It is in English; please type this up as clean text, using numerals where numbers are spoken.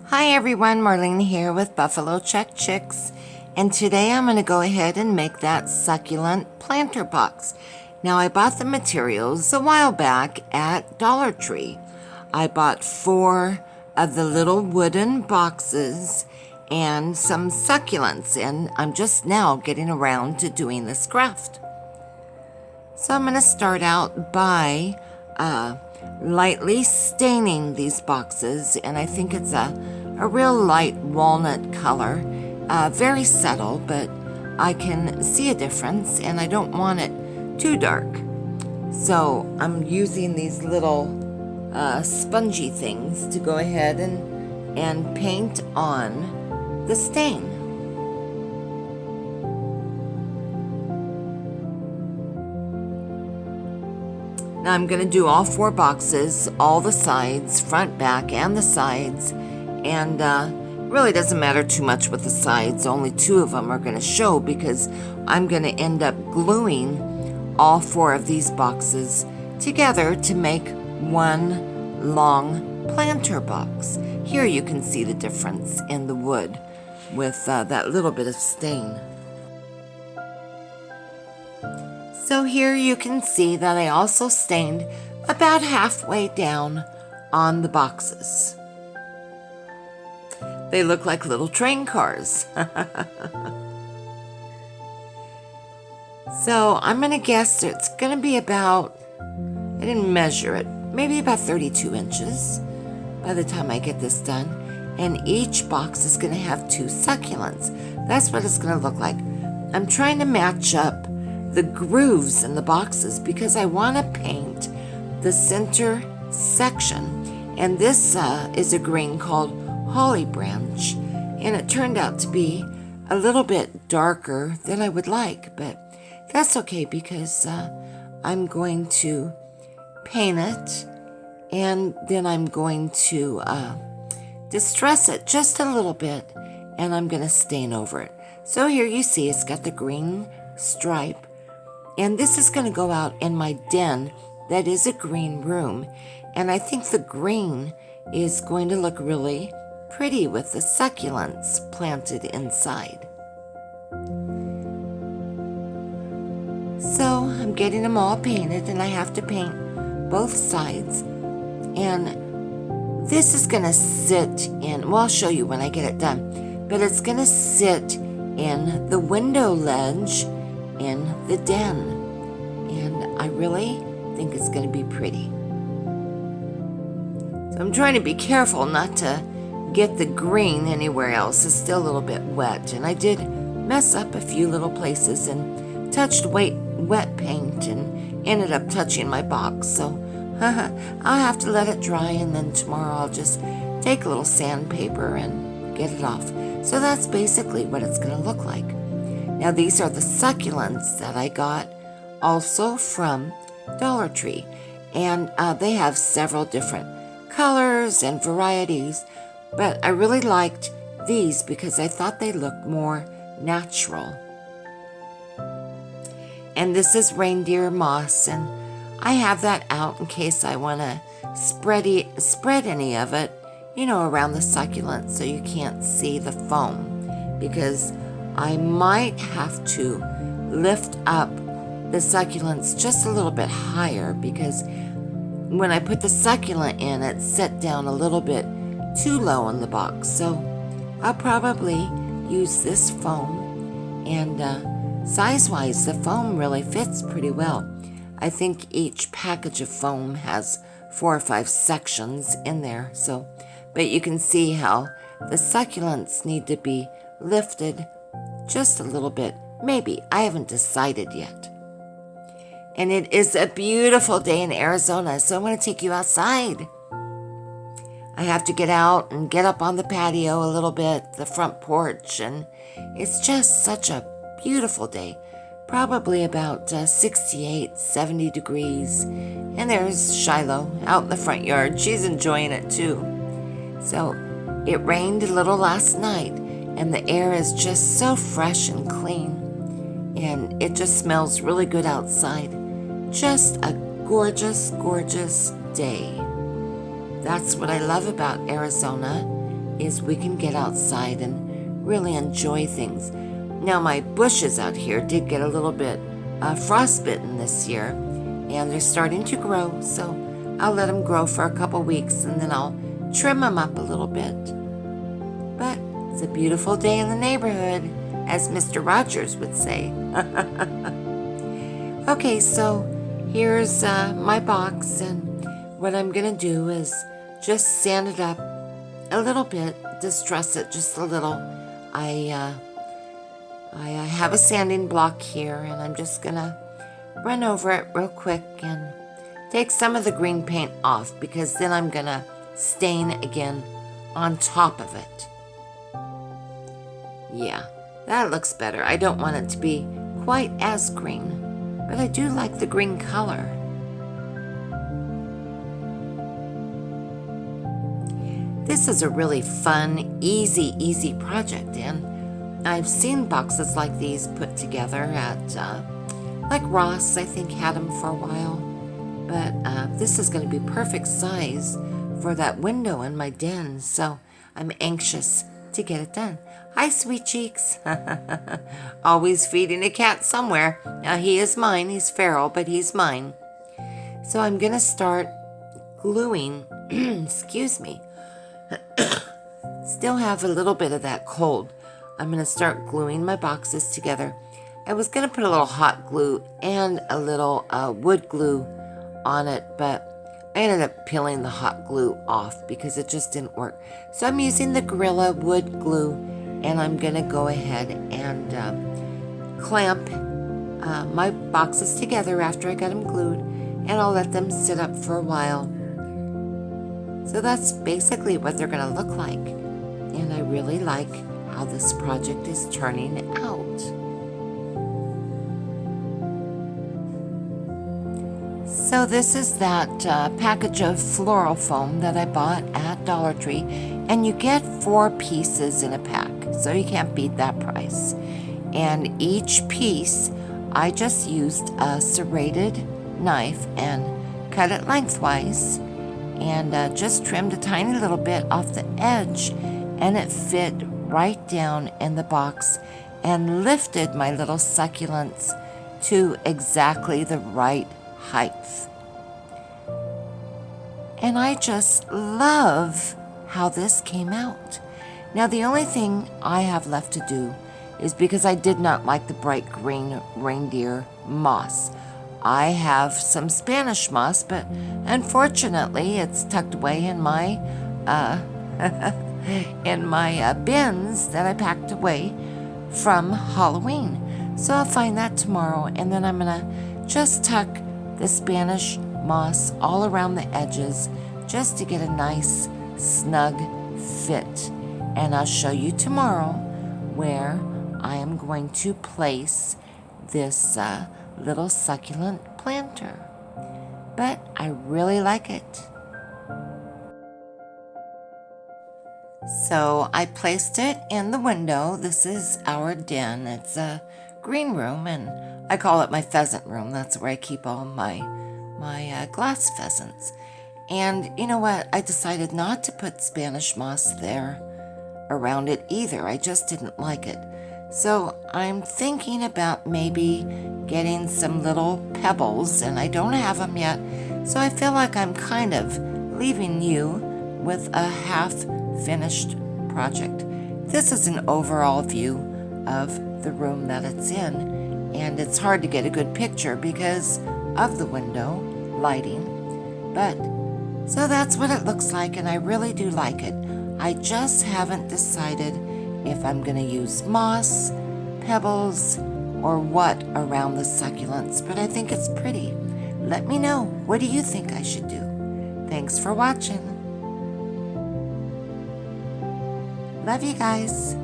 Hi everyone, Marlene here with Buffalo Check Chicks, and today I'm going to go ahead and make that succulent planter box. Now I bought the materials a while back at Dollar Tree. I bought 4 of the little wooden boxes and some succulents, and I'm just now getting around to doing this craft. So I'm going to start out by lightly staining these boxes, and I think it's a real light walnut color, very subtle, but I can see a difference and I don't want it too dark. So I'm using these little spongy things to go ahead and paint on the stain. Now I'm going to do all 4 boxes, all the sides, front, back, and the sides, and really doesn't matter too much with the sides. Only 2 of them are going to show because I'm going to end up gluing all 4 of these boxes together to make one long planter box. Here you can see the difference in the wood with that little bit of stain. So here you can see that I also stained about halfway down on the boxes. They look like little train cars. So I'm going to guess it's going to be about, I didn't measure it, maybe about 32 inches by the time I get this done. And each box is going to have 2 succulents. That's what it's going to look like. I'm trying to match up the grooves in the boxes because I want to paint the center section. And this is a green called Holly Branch, and it turned out to be a little bit darker than I would like, but that's okay because I'm going to paint it and then I'm going to distress it just a little bit and I'm going to stain over it. So here you see it's got the green stripe, and this is going to go out in my den that is a green room, and I think the green is going to look really pretty with the succulents planted inside. So I'm getting them all painted, and I have to paint both sides, and this is going to sit in, well, I'll show you when I get it done, but it's going to sit in the window ledge in the den, and I really think it's going to be pretty. So I'm trying to be careful not to get the green anywhere else. It's still a little bit wet, and I did mess up a few little places and touched wet paint and ended up touching my box, so I'll have to let it dry, and then tomorrow I'll just take a little sandpaper and get it off. So that's basically what it's going to look like. Now these are the succulents that I got also from Dollar Tree, and they have several different colors and varieties, but I really liked these because I thought they looked more natural. And this is Reindeer Moss, and I have that out in case I want to spread any of it, around the succulent so you can't see the foam, because I might have to lift up the succulents just a little bit higher, because when I put the succulent in, it set down a little bit too low in the box. So I'll probably use this foam, and size-wise, the foam really fits pretty well. I think each package of foam has 4 or 5 sections in there, but you can see how the succulents need to be lifted just a little bit. Maybe. I haven't decided yet. And it is a beautiful day in Arizona, so I want to take you outside. I have to get out and get up on the patio a little bit, the front porch, and it's just such a beautiful day. Probably about 68, 70 degrees. And there's Shiloh out in the front yard. She's enjoying it too. So it rained a little last night, and the air is just so fresh and clean, and it just smells really good outside. Just a gorgeous, gorgeous day. That's what I love about Arizona, is we can get outside and really enjoy things. Now, my bushes out here did get a little bit frostbitten this year, and they're starting to grow, so I'll let them grow for a couple weeks, and then I'll trim them up a little bit. But it's a beautiful day in the neighborhood, as Mr. Rogers would say. Okay, so here's my box, and what I'm gonna do is just sand it up a little bit, distress it just a little. I have a sanding block here, and I'm just gonna run over it real quick and take some of the green paint off, because then I'm gonna stain again on top of it. Yeah, that looks better. I don't want it to be quite as green, but I do like the green color. This is a really fun, easy project, and I've seen boxes like these put together at, like Ross, I think, had them for a while. But this is going to be perfect size for that window in my den, so I'm anxious to get it done. Hi, sweet cheeks. Always feeding a cat somewhere. Now, he is mine. He's feral, but he's mine. So I'm going to start gluing, excuse me. Still have a little bit of that cold. I'm going to start gluing my boxes together. I was going to put a little hot glue and a little wood glue on it, but I ended up peeling the hot glue off because it just didn't work. So I'm using the Gorilla wood glue, and I'm going to go ahead and clamp my boxes together after I got them glued, and I'll let them sit up for a while. So that's basically what they're going to look like, and I really like how this project is turning out. So this is that package of Floral Foam that I bought at Dollar Tree, and you get 4 pieces in a pack, so you can't beat that price. And each piece, I just used a serrated knife and cut it lengthwise, and just trimmed a tiny little bit off the edge, and it fit right down in the box and lifted my little succulents to exactly the right height. And I just love how this came out. Now, the only thing I have left to do is, because I did not like the bright green reindeer moss, I have some Spanish moss, but unfortunately it's tucked away in my bins that I packed away from Halloween. So I'll find that tomorrow, and then I'm gonna just tuck the Spanish moss all around the edges just to get a nice snug fit. And I'll show you tomorrow where I am going to place this little succulent planter. But I really like it. So I placed it in the window. This is our den. It's a green room, and I call it my pheasant room. That's where I keep all my glass pheasants. And you know what? I decided not to put Spanish moss there around it either. I just didn't like it. So I'm thinking about maybe getting some little pebbles, and I don't have them yet. So I feel like I'm kind of leaving you with a half-finished project. This is an overall view of the room that it's in, and it's hard to get a good picture because of the window lighting. But so that's what it looks like, and I really do like it. I just haven't decided if I'm going to use moss, pebbles, or what around the succulents, but I think it's pretty. Let me know. What do you think I should do? Thanks for watching. Love you guys.